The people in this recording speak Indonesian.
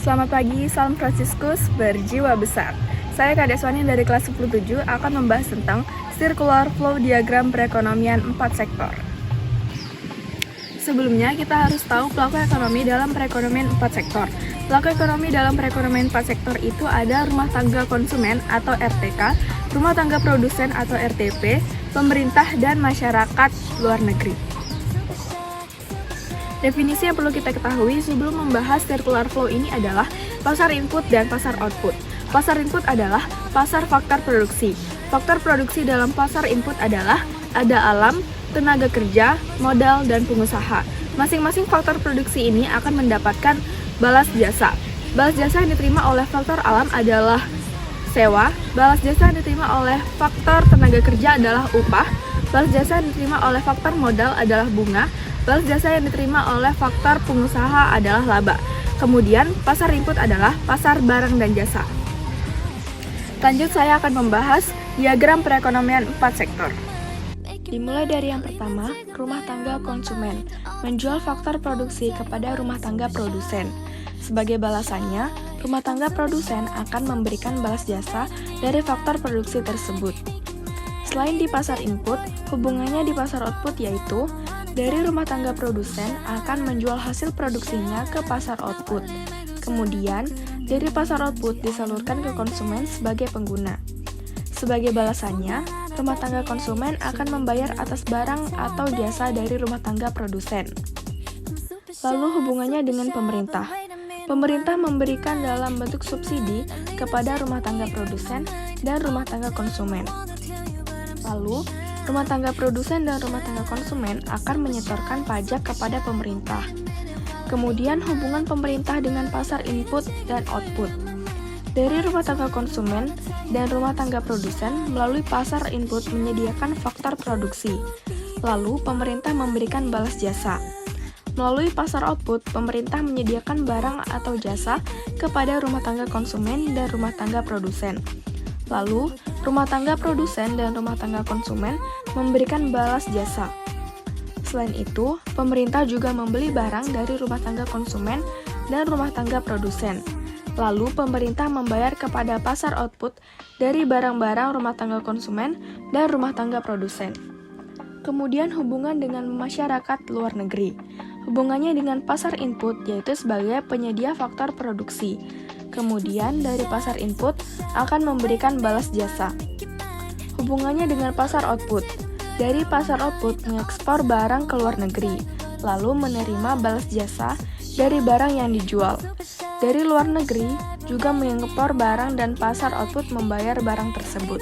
Selamat pagi, salam Fransiskus berjiwa besar. Saya Kak Deswani dari kelas 17 akan membahas tentang Circular Flow Diagram Perekonomian 4 Sektor. Sebelumnya, kita harus tahu pelaku ekonomi dalam perekonomian 4 sektor. Pelaku ekonomi dalam perekonomian 4 sektor itu ada rumah tangga konsumen atau RTK, rumah tangga produsen atau RTP, pemerintah, dan masyarakat luar negeri. Definisi yang perlu kita ketahui sebelum membahas circular flow ini adalah pasar input dan pasar output. Pasar input adalah pasar faktor produksi. Faktor produksi dalam pasar input adalah ada alam, tenaga kerja, modal, dan pengusaha. Masing-masing faktor produksi ini akan mendapatkan balas jasa. Balas jasa yang diterima oleh faktor alam adalah sewa. Balas jasa yang diterima oleh faktor tenaga kerja adalah upah. Balas jasa yang diterima oleh faktor modal adalah bunga. Balas jasa yang diterima oleh faktor pengusaha adalah laba. Kemudian, pasar input adalah pasar barang dan jasa. Lanjut, saya akan membahas diagram perekonomian 4 sektor. Dimulai dari yang pertama, rumah tangga konsumen, menjual faktor produksi kepada rumah tangga produsen. Sebagai balasannya, rumah tangga produsen akan memberikan balas jasa dari faktor produksi tersebut. Selain di pasar input, hubungannya di pasar output yaitu dari rumah tangga produsen akan menjual hasil produksinya ke pasar output. Kemudian, dari pasar output disalurkan ke konsumen sebagai pengguna. Sebagai balasannya, rumah tangga konsumen akan membayar atas barang atau jasa dari rumah tangga produsen. Lalu hubungannya dengan pemerintah. Pemerintah memberikan dalam bentuk subsidi kepada rumah tangga produsen dan rumah tangga konsumen. Lalu, rumah tangga produsen dan rumah tangga konsumen akan menyetorkan pajak kepada pemerintah. Kemudian hubungan pemerintah dengan pasar input dan output. Dari rumah tangga konsumen dan rumah tangga produsen melalui pasar input menyediakan faktor produksi. Lalu pemerintah memberikan balas jasa. Melalui pasar output, pemerintah menyediakan barang atau jasa kepada rumah tangga konsumen dan rumah tangga produsen. Lalu, rumah tangga produsen dan rumah tangga konsumen memberikan balas jasa. Selain itu, pemerintah juga membeli barang dari rumah tangga konsumen dan rumah tangga produsen. Lalu, pemerintah membayar kepada pasar output dari barang-barang rumah tangga konsumen dan rumah tangga produsen. Kemudian hubungan dengan masyarakat luar negeri. Hubungannya dengan pasar input yaitu sebagai penyedia faktor produksi. Kemudian dari pasar input akan memberikan balas jasa. Hubungannya dengan pasar output. Dari pasar output mengekspor barang ke luar negeri, lalu menerima balas jasa dari barang yang dijual. Dari luar negeri juga mengekspor barang dan pasar output membayar barang tersebut.